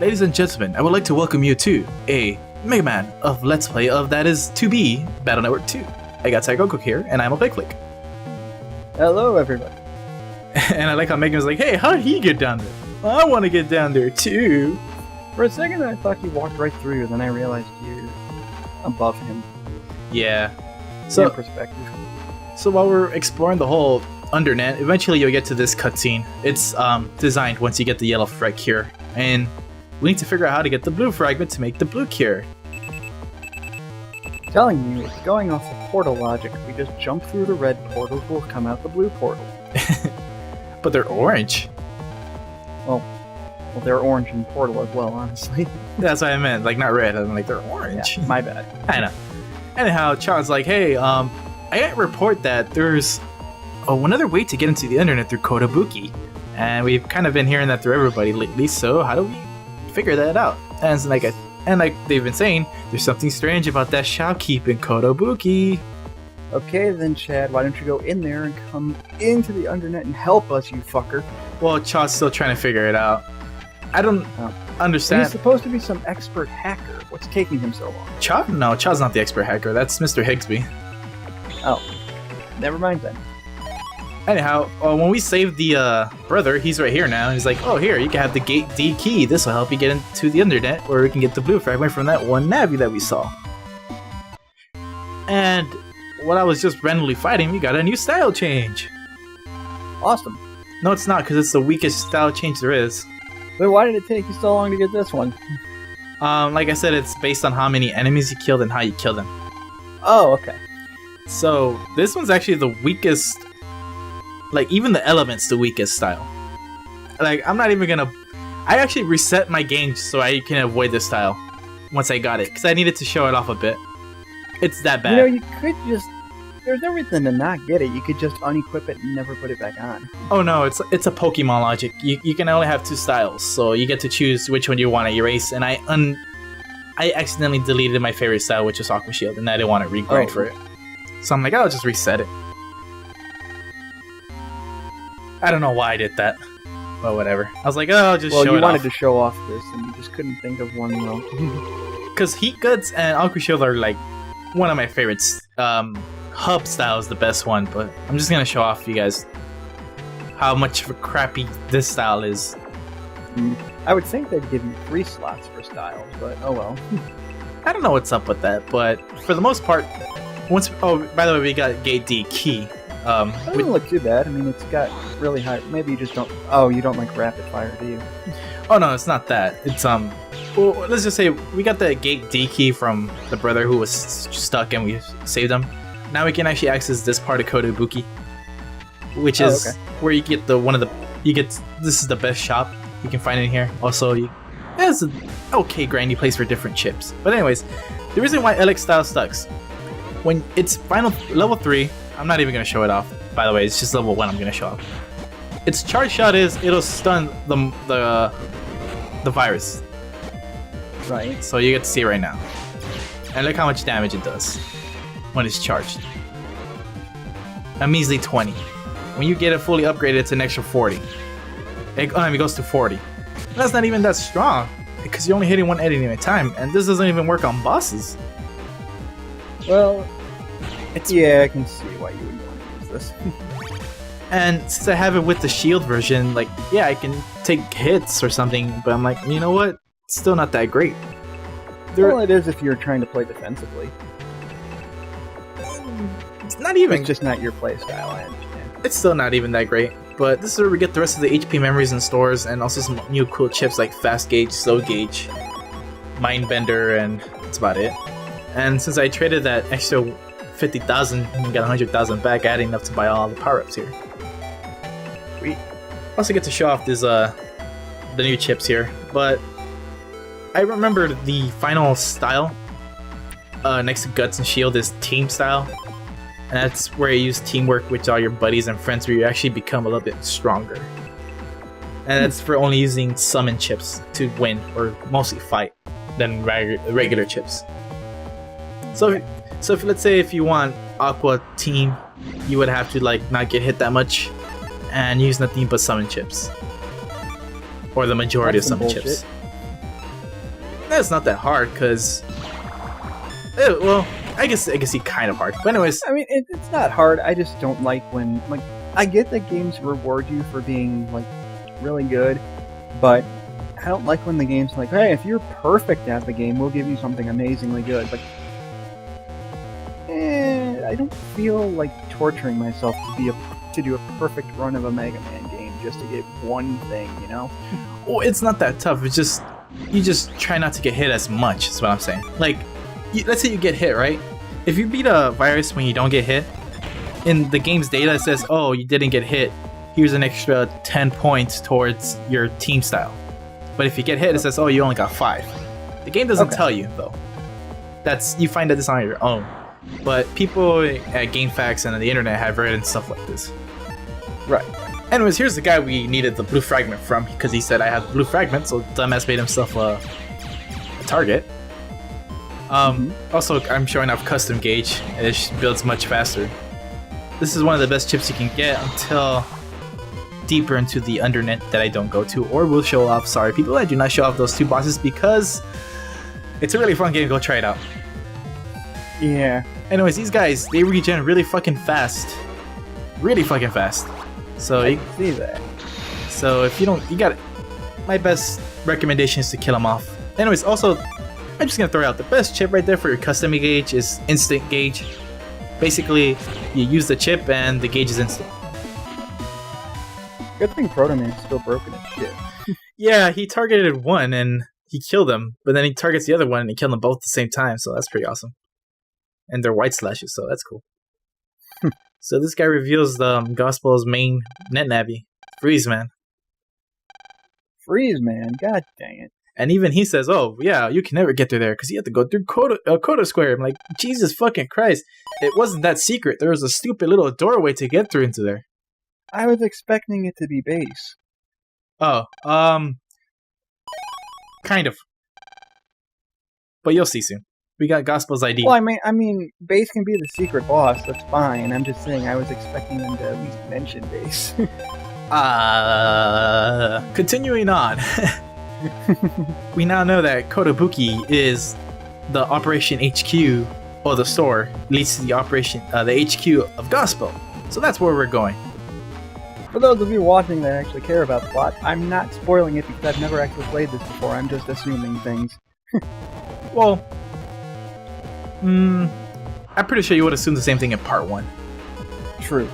Ladies and gentlemen, I would like to welcome you to a Mega Man of Let's Play of that is to be Battle Network 2. I got Psycho here, and I'm a Big Click. Hello, everybody. And I like how Megan was like, hey, how did he get down there? I want to get down there too. For a second, I thought you walked right through you, then I realized you're above him. Yeah. So, perspective. So while we're exploring the whole Undernet, eventually you'll get to this cutscene. It's designed once you get the yellow frag cure, and we need to figure out how to get the blue fragment to make the blue cure. Telling you, it's going off the portal logic. If we just jump through the red portals, we'll come out the blue portal. But they're orange. Well, they're orange in portal as well, honestly. That's what I meant, like not red. I'm like, they're orange. Yeah, my bad. I know. Anyhow, Chad's like, hey, I got a report that there's another way to get into the internet through Kotobuki. And we've kind of been hearing that through everybody lately, so how do we figure that out? And it's like they've been saying, there's something strange about that shopkeep in Kotobuki. Okay then, Chad, why don't you go in there and come into the Undernet and help us, you fucker? Well, Chad's still trying to figure it out. I don't understand. He's supposed to be some expert hacker. What's taking him so long? Chad? No, Chad's not the expert hacker. That's Mr. Higsby. Oh, never mind then. Anyhow, when we saved the brother, he's right here now. He's like, oh, here, you can have the gate D key. This will help you get into the Undernet, where we can get the blue fragment from that one Navi that we saw. And while I was just randomly fighting, we got a new style change. Awesome. No, it's not, because it's the weakest style change there is. But why did it take you so long to get this one? Like I said, it's based on how many enemies you killed and how you kill them. Oh, okay. So, this one's actually the weakest. Like, even the element's the weakest style. Like, I'm not even gonna... I actually reset my game so I can avoid this style once I got it, because I needed to show it off a bit. It's that bad. You know, you could just... There's no reason to not get it. You could just unequip it and never put it back on. Oh no, it's a Pokemon logic. You can only have two styles, so you get to choose which one you want to erase, and I accidentally deleted my favorite style, which was Aqua Shield, and I didn't want to regrind for it. So I'm like, I'll just reset it. I don't know why I did that, but whatever. I was like, oh, I'll just show it off. Well, you wanted to show off this, and you just couldn't think of one well. Because Heat Guts and Aqua Shield are like one of my favorites. Hub style is the best one, but I'm just gonna show off you guys how much of a crappy this style is. I would think they'd give you 3 slots for styles, but oh well. I don't know what's up with that, but for the most part, by the way, we got Gate D key. It doesn't look too bad. I mean, it's got really high. Maybe you just don't. Oh, you don't like rapid fire, do you? Oh no, it's not that. It's well, let's just say we got the Gate D key from the brother who was stuck, and we saved him. Now we can actually access this part of Kotobuki, which is where you get this is the best shop you can find in here. Also, it's an okay grindy place for different chips. But anyways, the reason why LX style sucks when it's final level 3. I'm not even gonna show it off. By the way, it's just level 1. I'm gonna show off. Its charge shot is it'll stun the virus. Right. So you get to see it right now, and look how much damage it does when it's charged. A measly 20. When you get it fully upgraded, it's an extra 40. It goes to 40. That's not even that strong, because you're only hitting one enemy at a time, and this doesn't even work on bosses. Well, yeah, I can see why you would want to use this. And since I have it with the shield version, like, yeah, I can take hits or something, but I'm like, you know what? It's still not that great. Well, it is if you're trying to play defensively. It's not even... It's just not your playstyle, I understand. It's still not even that great, but this is where we get the rest of the HP memories in stores, and also some new cool chips like Fast Gauge, Slow Gauge, Mindbender, and that's about it. And since I traded that extra 50,000 and got 100,000 back, I had enough to buy all the power-ups here. We also get to show off this the new chips here, but I remember the final style next to Guts and Shield is Team style, and that's where you use teamwork with all your buddies and friends, where you actually become a little bit stronger. And that's for only using summon chips to win, or mostly fight, than regular chips. So if let's say if you want Aqua Team, you would have to like not get hit that much and use nothing but summon chips, or the majority of summon chips. That's not that hard, because... well, I guess he kind of hard. But anyways... I mean, it's not hard. I just don't like when... Like, I get that games reward you for being, like, really good, but I don't like when the game's like, hey, if you're perfect at the game, we'll give you something amazingly good. Like, I don't feel like torturing myself to do a perfect run of a Mega Man game just to get one thing, you know? Well, it's not that tough. It's just... You just try not to get hit as much, is what I'm saying. Like, let's say you get hit, right? If you beat a virus when you don't get hit, in the game's data it says, oh, you didn't get hit. Here's an extra 10 points towards your team style. But if you get hit, it says, oh, you only got 5. The game doesn't tell you, though. You find that this on your own. But people at GameFAQs and on the internet have written stuff like this. Right. Anyways, here's the guy we needed the blue fragment from, because he said I have the blue fragment, so dumbass made himself a target. Also, I'm showing off custom gauge, and it builds much faster. This is one of the best chips you can get until deeper into the undernet that I don't go to, or will show off. Sorry, people, I do not show off those 2 bosses because it's a really fun game. Go try it out. Yeah. Anyways, these guys, they regen really fucking fast. Really fucking fast. So I can see that. So if you don't, you got it. My best recommendation is to kill them off. Anyways, also, I'm just gonna throw out the best chip right there for your custom gauge is instant gauge. Basically, you use the chip and the gauge is instant. Good thing Proto Man's still broken as shit. Yeah, he targeted one and he killed him, but then he targets the other one and he killed them both at the same time, so that's pretty awesome. And they're white slashes, so that's cool. So this guy reveals the Gospel's main net navy, Freeze Man. Freeze Man, god dang it. And even he says, oh, yeah, you can never get through there because you have to go through Coda Square. I'm like, Jesus fucking Christ. It wasn't that secret. There was a stupid little doorway to get through into there. I was expecting it to be base. Oh, kind of. But you'll see soon. We got Gospel's ID. Well, I mean, base can be the secret boss, that's fine. I'm just saying I was expecting them to at least mention base. Continuing on. We now know that Kotobuki is the Operation HQ, or the store, leads to the the HQ of Gospel. So that's where we're going. For those of you watching that actually care about the plot, I'm not spoiling it because I've never actually played this before. I'm just assuming things. Well, I'm pretty sure you would assume the same thing in part 1. True.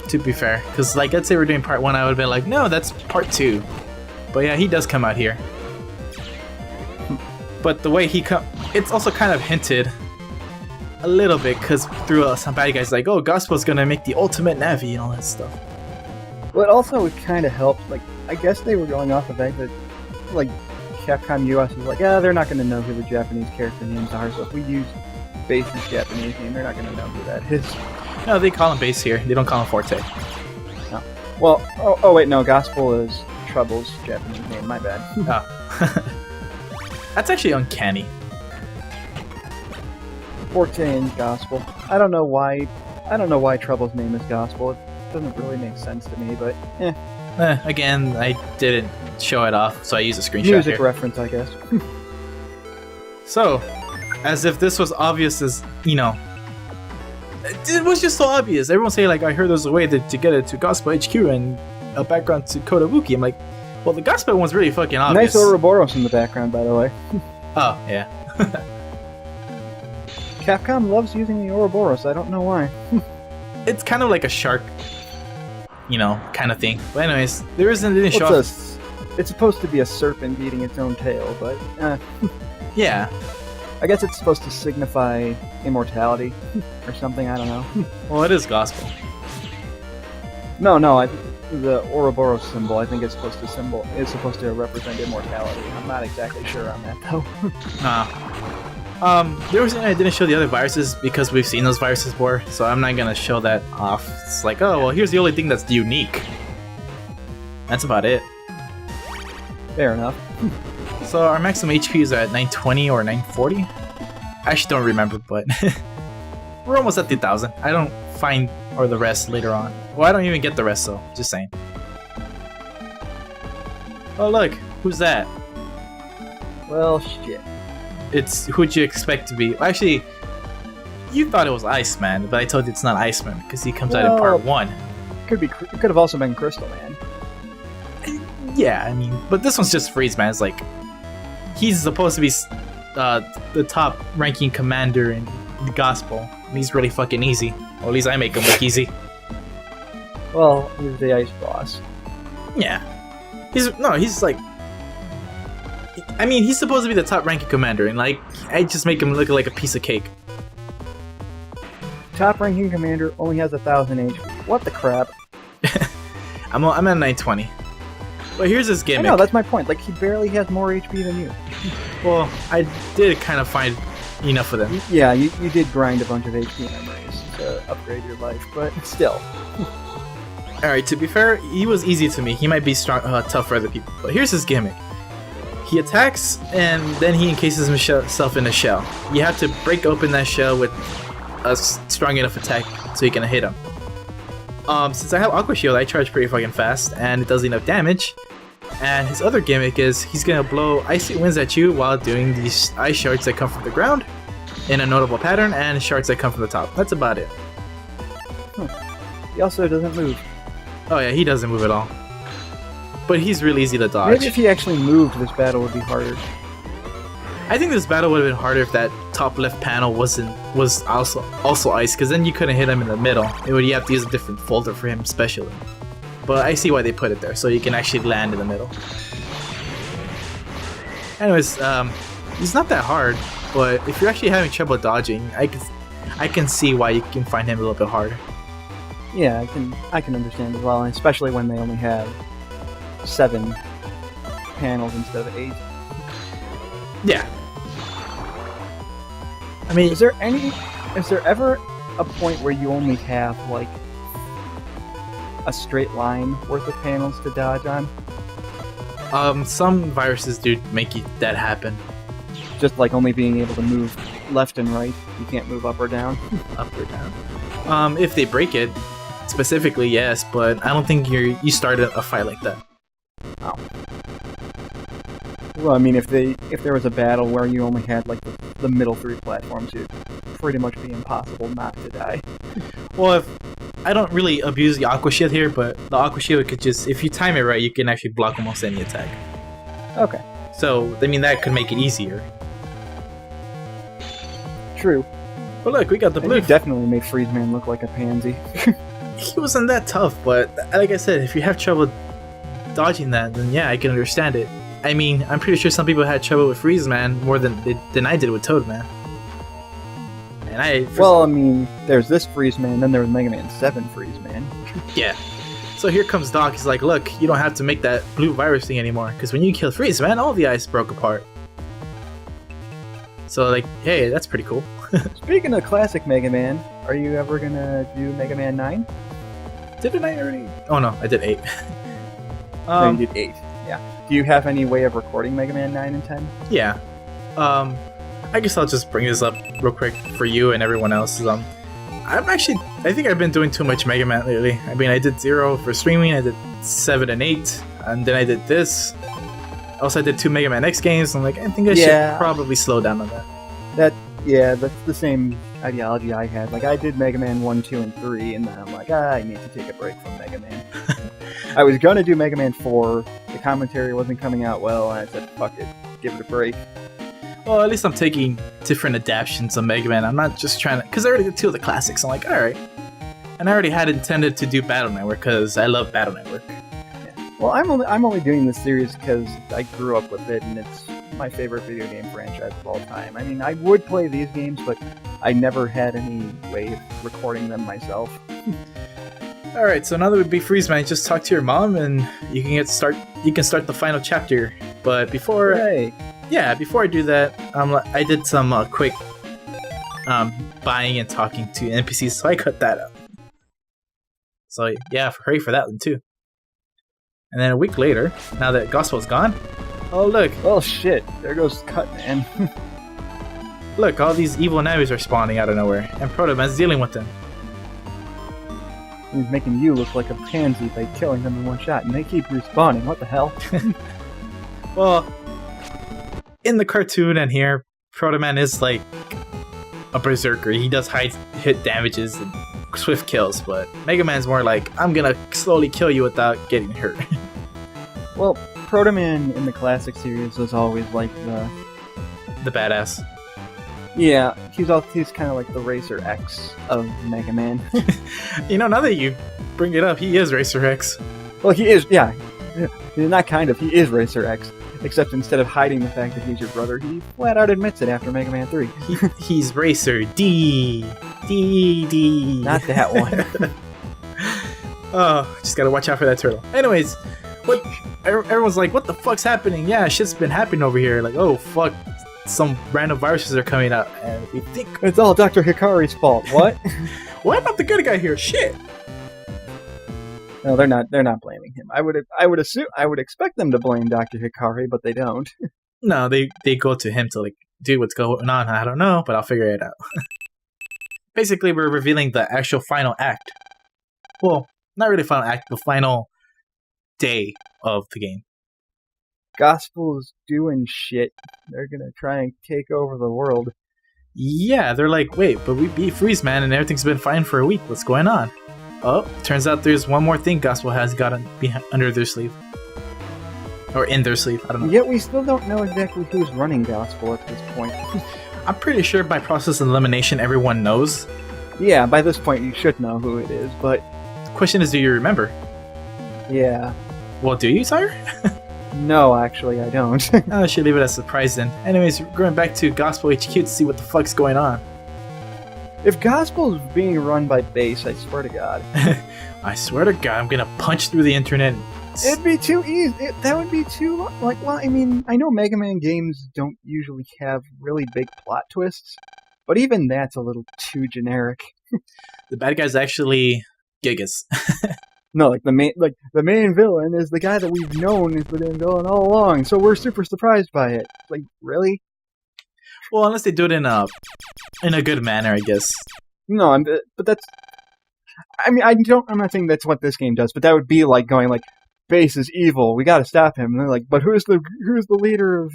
To be fair, because like, let's say we're doing part 1, I would have been like, no, that's part 2. But yeah, he does come out here. But the way he it's also kind of hinted a little bit, because through some bad guys like, oh, Gospel's gonna make the ultimate Navi and all that stuff. But also it kind of helped, like, I guess they were going off the fact that, like, Capcom US is like, yeah, they're not going to know who the Japanese character names are, so if we use Base's Japanese name, they're not going to know who that is. No, they call him Base here. They don't call him Forte. No. Well, oh wait, no, Gospel is Trouble's Japanese name, my bad. Oh. That's actually uncanny. Forte and Gospel. I don't know why Trouble's name is Gospel. It doesn't really make sense to me, but again, I didn't show it off, so I used a screenshot music here. reference, I guess. So, as if this was obvious as, you know, it was just so obvious. Everyone say like, I heard there's a way to get it to Gospel HQ and a background to Kotobuki. I'm like, well, the Gospel one's really fucking obvious. Nice Ouroboros in the background, by the way. Oh, yeah. Capcom loves using the Ouroboros, I don't know why. It's kind of like a shark, you know, kind of thing. But anyways, there isn't any show. It's supposed to be a serpent beating its own tail, but yeah. I guess it's supposed to signify immortality or something. I don't know. Well, it is Gospel. No, the Ouroboros symbol. I think it's supposed to represent immortality. I'm not exactly sure on that though. The reason I didn't show the other viruses because we've seen those viruses before, so I'm not gonna show that off. It's like, oh well, here's the only thing that's unique. That's about it. Fair enough. So our maximum HP is at 920 or 940. I actually don't remember, but we're almost at 2,000. I don't find or the rest later on. Well, I don't even get the rest, so just saying. Oh look, who's that? Well, shit. It's who'd you expect to be? Actually, you thought it was Iceman, but I told you it's not Iceman because he comes out in part 1. It could have also been Crystal Man. Yeah, I mean, but this one's just Freeze Man. It's like he's supposed to be the top ranking commander in the gospel. And he's really fucking easy. Or at least I make him look easy. Well, he's the ice boss. Yeah, he's like. I mean, he's supposed to be the top ranking commander, and like I just make him look like a piece of cake. Top ranking commander only has 1,000 HP. What the crap? I'm at 920. But here's his gimmick. I know, that's my point. Like, he barely has more HP than you. Well, I did kind of find enough of them. Yeah, you did grind a bunch of HP memories to upgrade your life, but still. Alright, to be fair, he was easy to me. He might be strong, tough for other people. But here's his gimmick. He attacks, and then he encases himself in a shell. You have to break open that shell with a strong enough attack so you can hit him. Since I have Aqua Shield, I charge pretty fucking fast, and it does enough damage. And his other gimmick is he's gonna blow icy winds at you while doing these ice shards that come from the ground in a notable pattern, and shards that come from the top. That's about it. He also doesn't move. Oh yeah, he doesn't move at all. But he's really easy to dodge. Maybe if he actually moved, this battle would be harder. I think this battle would have been harder if that top left panel was also ice, because then you couldn't hit him in the middle. You have to use a different folder for him specially. But I see why they put it there, so you can actually land in the middle. Anyways, he's not that hard, but if you're actually having trouble dodging, I can see why you can find him a little bit harder. Yeah, I can understand as well, and especially when they only have 7 panels instead of 8. Yeah. I mean, is there ever a point where you only have like a straight line worth of panels to dodge on? Some viruses do make that happen. Just like only being able to move left and right. You can't move up or down. Up or down. If they break it, specifically, yes, but I don't think you started a fight like that. Oh. Well, I mean, if there was a battle where you only had like the middle 3 platforms, it'd pretty much be impossible not to die. Well, if I don't really abuse the Aqua Shield here, but the Aqua Shield could just, if you time it right, you can actually block almost any attack. Okay. So, I mean, that could make it easier. True. But look, we got the blue. You definitely made Freeze Man look like a pansy. He wasn't that tough, but like I said, if you have trouble dodging that, then yeah, I can understand it. I mean, I'm pretty sure some people had trouble with Freeze Man more than I did with Toad Man. And I mean, there's this Freeze Man, then there was Mega Man 7 Freeze Man. Yeah. So here comes Doc. He's like, look, you don't have to make that blue virus thing anymore, because when you kill Freeze Man, all the ice broke apart. So like, hey, that's pretty cool. Speaking of classic Mega Man, are you ever gonna do Mega Man 9? Didn't I already? Oh no, I did 8. No, you did 8. Yeah. Do you have any way of recording Mega Man 9 and 10? Yeah. I guess I'll just bring this up real quick for you and everyone else. I think I've been doing too much Mega Man lately. I mean, I did 0 for streaming, I did 7 and 8, and then I did this. Also, I did 2 Mega Man X games. I'm like, I think I should probably slow down on that. That's the same ideology I had. Like, I did Mega Man 1, 2, and 3, and then I'm like, I need to take a break from Mega Man. I was gonna do Mega Man 4, the commentary wasn't coming out well, and I said, fuck it, give it a break. Well, at least I'm taking different adaptations of Mega Man. I'm not just trying to... Because I already did 2 of the classics. I'm like, alright. And I already had intended to do Battle Network, because I love Battle Network. Yeah. Well, I'm only doing this series because I grew up with it, and it's my favorite video game franchise of all time. I mean, I would play these games, but I never had any way of recording them myself. Alright, so now that would be Freeze Man, just talk to your mom, and you can start the final chapter. But before... Hey. Yeah, before I do that, I did some quick buying and talking to NPCs, so I cut that out. So yeah, hurry for that one too. And then a week later, now that Gospel's gone, oh look! Oh shit! There goes Cut Man. Look, all these evil enemies are spawning out of nowhere, and Proto Man's dealing with them. He's making you look like a pansy by killing them in one shot, and they keep respawning. What the hell? Well. in the cartoon and here, Proto Man is like a berserker. He does high hit damages and swift kills, but Mega Man's more like, I'm gonna slowly kill you without getting hurt. Well, Proto Man in the classic series was always like The badass. Yeah, he's kind of like the Racer X of Mega Man. Now that you bring it up, he is Racer X. Well, he is, yeah. Not kind of, he is Racer X. Except instead of hiding the fact that he's your brother, he flat out admits it after Mega Man 3. He's Racer D. Not that one. Oh, just gotta watch out for that turtle. Anyways, everyone's like, what the fuck's happening? Yeah, shit's been happening over here. Like, oh fuck, some random viruses are coming out, and we think it's all Dr. Hikari's fault. What? What about the good guy here? Shit. No, they're not blaming him. I would expect them to blame Dr. Hikari, but they don't. No, they go to him to like, dude, what's going on? I don't know, but I'll figure it out. Basically, we're revealing the actual final act. Well, not really final act, the final day of the game. Gospel's doing shit. They're gonna try and take over the world. Yeah, they're like, wait, but we beat Freeze Man and everything's been fine for a week. What's going on? Oh, turns out there's one more thing Gospel has got under their sleeve. Or in their sleeve, I don't know. Yet we still don't know exactly who's running Gospel at this point. I'm pretty sure by process of elimination everyone knows. Yeah, by this point you should know who it is, but... The question is, do you remember? Yeah. Well, do you, sire? No, actually, I don't. I should leave it as a surprise then. Anyways, we're going back to Gospel HQ to see what the fuck's going on. If Gospel's being run by Base, I swear to God. I swear to God, I'm gonna punch through the internet. It'd be too easy. That would be too... Like, well, I mean, I know Mega Man games don't usually have really big plot twists, but even that's a little too generic. The bad guy's actually Gigas. No, the main villain is the guy that we've known is the main villain all along, so we're super surprised by it. Like, really? Well, unless they do it in a good manner, I guess. No, but that's... I mean, I'm not saying that's what this game does, but that would be like going like, Base is evil, we gotta stop him. And they're like, but who's the leader of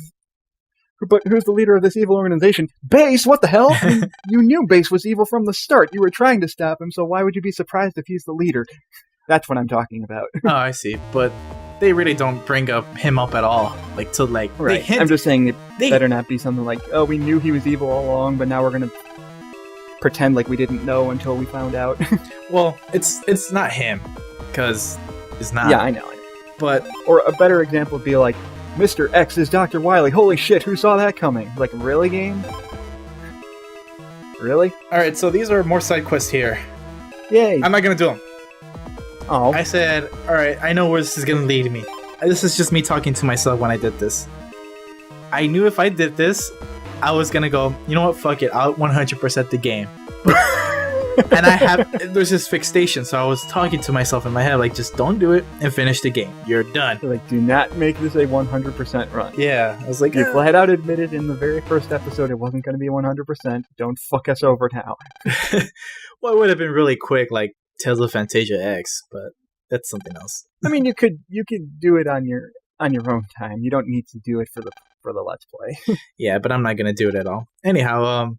this evil organization? Base? What the hell? I mean, you knew Base was evil from the start. You were trying to stop him, so why would you be surprised if he's the leader? That's what I'm talking about. Oh, I see. But they really don't bring him up at all. Like, to like... Right. I'm just saying it better not be something like, oh, we knew he was evil all along, but now we're gonna pretend like we didn't know until we found out. Well, it's not him. Because it's not. Yeah, I know. But... Or a better example would be like, Mr. X is Dr. Wily. Holy shit, who saw that coming? Like, really, game? Really? Alright, so these are more side quests here. Yay! I'm not gonna do them. Oh. I said, alright, I know where this is gonna lead me. This is just me talking to myself when I did this. I knew if I did this, I was gonna go, you know what, fuck it, I'll 100% the game. And there's this fixation, so I was talking to myself in my head, like, just don't do it and finish the game. You're done. Like, do not make this a 100% run. Yeah, I was like, you flat out admitted in the very first episode it wasn't going to be 100%. Don't fuck us over now. Well, it would have been really quick, like Tales of Fantasia X, but that's something else. I mean, you could do it on your own time. You don't need to do it for the Let's Play. Yeah, but I'm not gonna do it at all. Anyhow,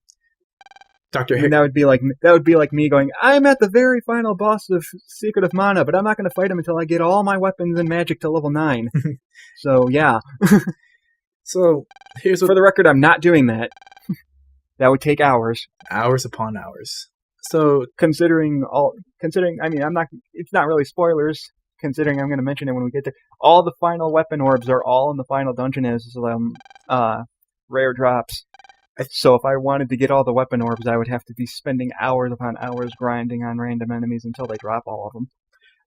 Dr. That would be like me going, I'm at the very final boss of Secret of Mana, but I'm not going to fight him until I get all my weapons and magic to level 9. So yeah. So here's what... For the record, I'm not doing that. That would take hours. Hours upon hours. So considering, I mean, it's not really spoilers, considering I'm going to mention it when we get there. All the final weapon orbs are all in the final dungeon as rare drops. So if I wanted to get all the weapon orbs, I would have to be spending hours upon hours grinding on random enemies until they drop all of them.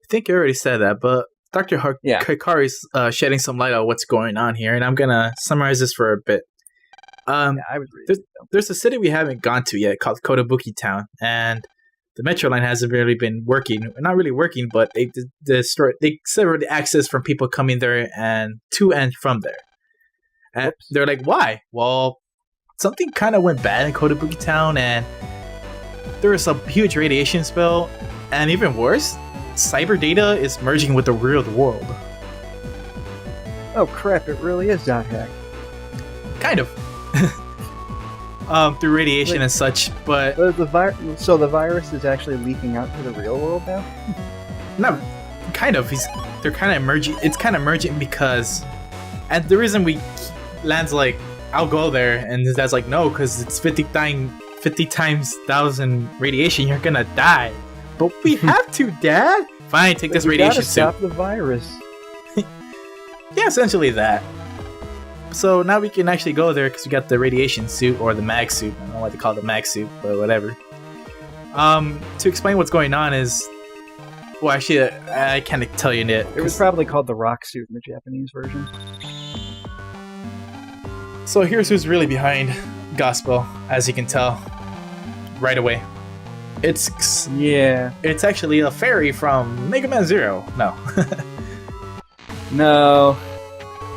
I think you already said that, but Dr. Hikari's shedding some light on what's going on here, and I'm going to summarize this for a bit. I was there's a city we haven't gone to yet called Kotobuki Town, and the metro line hasn't really been working. Not really working, but they severed the access from people coming there and to and from there. And they're like, why? Well, something kind of went bad in Kotobuki Town, and there was a huge radiation spill, and even worse, cyber data is merging with the real world. Oh crap, it really is .hack. Kind of. Through radiation and such, but So the virus is actually leaking out to the real world now? not kind of. They're kind of emerging. It's kind of emerging because, and the reason Land's like, I'll go there, and his dad's like, no, because it's 50 times 1,000 radiation. You're gonna die. But we have to, Dad. Fine, take this radiation suit. Stop the virus. Yeah, essentially that. So now we can actually go there because we got the radiation suit or the mag suit. I don't know why they call it the mag suit, but whatever. To explain what's going on is, well, actually, I can't tell you yet. It was probably called the rock suit in the Japanese version. So here's who's really behind Gospel, as you can tell right away. It's actually a fairy from Mega Man Zero. No.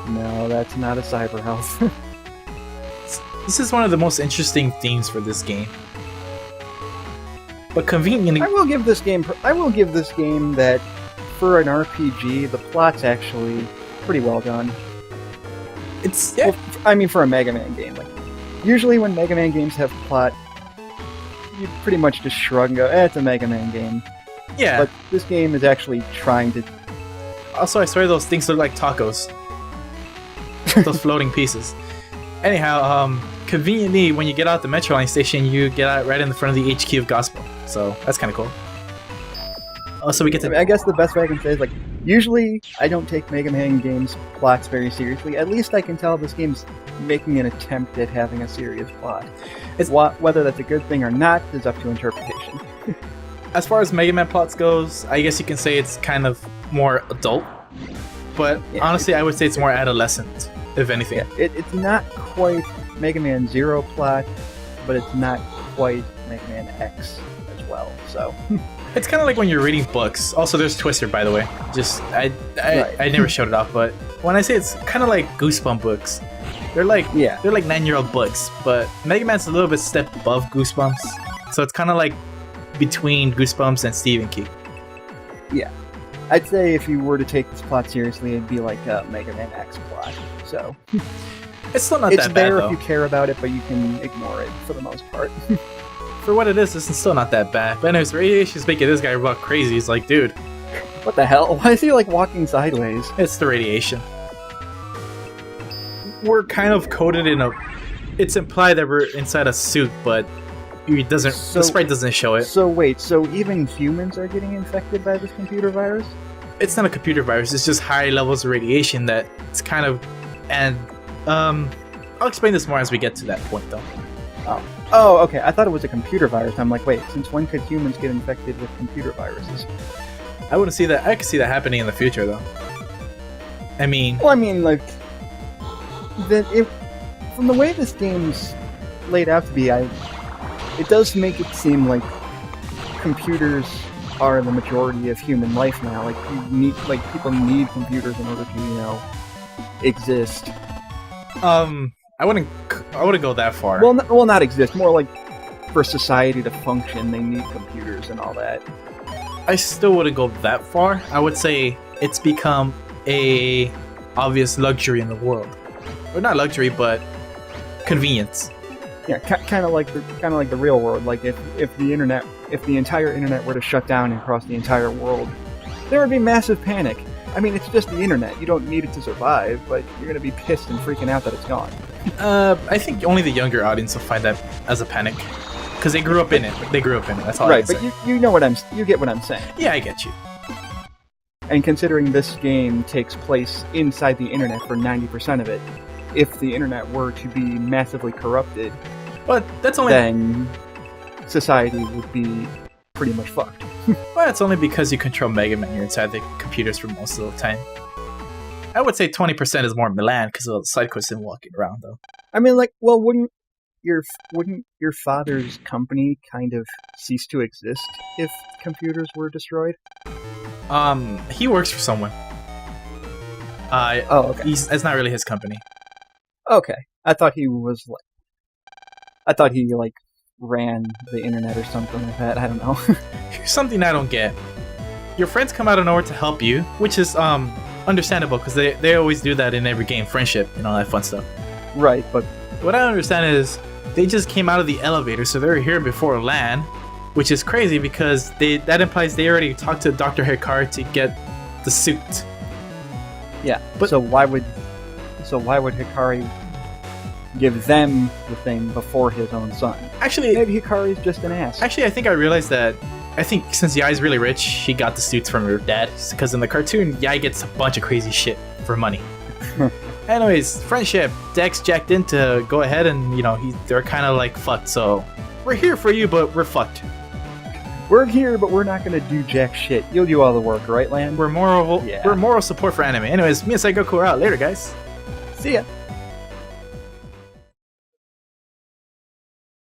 No, that's not a cyber health. This is one of the most interesting themes for this game. But conveniently, I will give this game that for an RPG, the plot's actually pretty well done. It's well, I mean, for a Mega Man game, like usually when Mega Man games have plot, you pretty much just shrug and go, it's a Mega Man game. Yeah. But this game is actually trying to. Also, I swear those things look like tacos. Those floating pieces. Anyhow, conveniently, when you get out the Metro Line station, you get out right in the front of the HQ of Gospel. So that's kind of cool. Also, we get to. I guess the best way I can say is like, usually I don't take Mega Man games plots very seriously. At least I can tell this game's making an attempt at having a serious plot. Whether that's a good thing or not is up to interpretation. As far as Mega Man plots goes, I guess you can say it's kind of more adult. But yeah, honestly, I would say it's more adolescent, if anything. Yeah, it's not quite Mega Man Zero plot, but it's not quite Mega Man X as well. So it's kind of like when you're reading books. Also, there's Twister, by the way. Just I never showed it off, but when I say it's kind of like Goosebump books, they're like 9-year-old books. But Mega Man's a little bit step above Goosebumps, so it's kind of like between Goosebumps and Stephen King. Yeah. I'd say if you were to take this plot seriously, it'd be like a Mega Man X plot. So it's still not that bad, it's there though. if you care about it, but you can ignore it for the most part. For what it is, this is still not that bad. But anyways, radiation's making this guy about crazy. He's like, dude, what the hell? Why is he like walking sideways? It's the radiation. We're kind of coated in a. It's implied that we're inside a suit, but it doesn't. The sprite doesn't show it. So wait, so even humans are getting infected by this computer virus? It's not a computer virus. It's just high levels of radiation that it's kind of, and I'll explain this more as we get to that point, though. Oh, okay. I thought it was a computer virus. I'm like, wait, since when could humans get infected with computer viruses? I wouldn't see that. I could see that happening in the future, though. I mean, like from the way this game's laid out to be, it does make it seem like computers are the majority of human life now. Like people need computers in order to, exist. I wouldn't go that far. Well, not exist. More like for society to function, they need computers and all that. I still wouldn't go that far. I would say it's become a obvious luxury in the world, or not luxury, but convenience. Yeah, kind of like the real world. Like if the entire internet were to shut down across the entire world, there would be massive panic. I mean, it's just the internet. You don't need it to survive, but you're gonna be pissed and freaking out that it's gone. I think only the younger audience will find that as a panic, because they grew up in it. That's all. Right, I but you get what I'm saying. Yeah, I get you. And considering this game takes place inside the internet for 90% of it, if the internet were to be massively corrupted, but then society would be pretty much fucked. Well, that's only because you control Mega Man. You're inside the computers for most of the time. I would say 20% is more Milan because of the side quests and walking around, though. I mean, wouldn't your father's company kind of cease to exist if computers were destroyed? He works for someone. Okay. It's not really his company. Okay, I thought he ran the internet or something like that. I don't know. Here's something I don't get. Your friends come out of nowhere to help you, which is understandable because they always do that in every game, friendship and all that fun stuff. Right, but What I understand is they just came out of the elevator, so they were here before Lan, which is crazy because that implies they already talked to Dr. Hikari to get the suit. yeah. But- so why would Hikari give them the thing before his own son? Actually, Maybe Hikari's just an ass. I think I realized that. I think since Yai's really rich, he got the suits from her dad. Because in the cartoon, Yai gets a bunch of crazy shit for money. Anyways, friendship. Dex jacked in to go ahead and, they're kind of like fucked. So we're here for you, but we're fucked. We're here, but we're not gonna do jack shit. You'll do all the work, right, Lan? We're moral Yeah. We're moral support for anime. Anyways, me and Goku are out. Later, guys. See ya.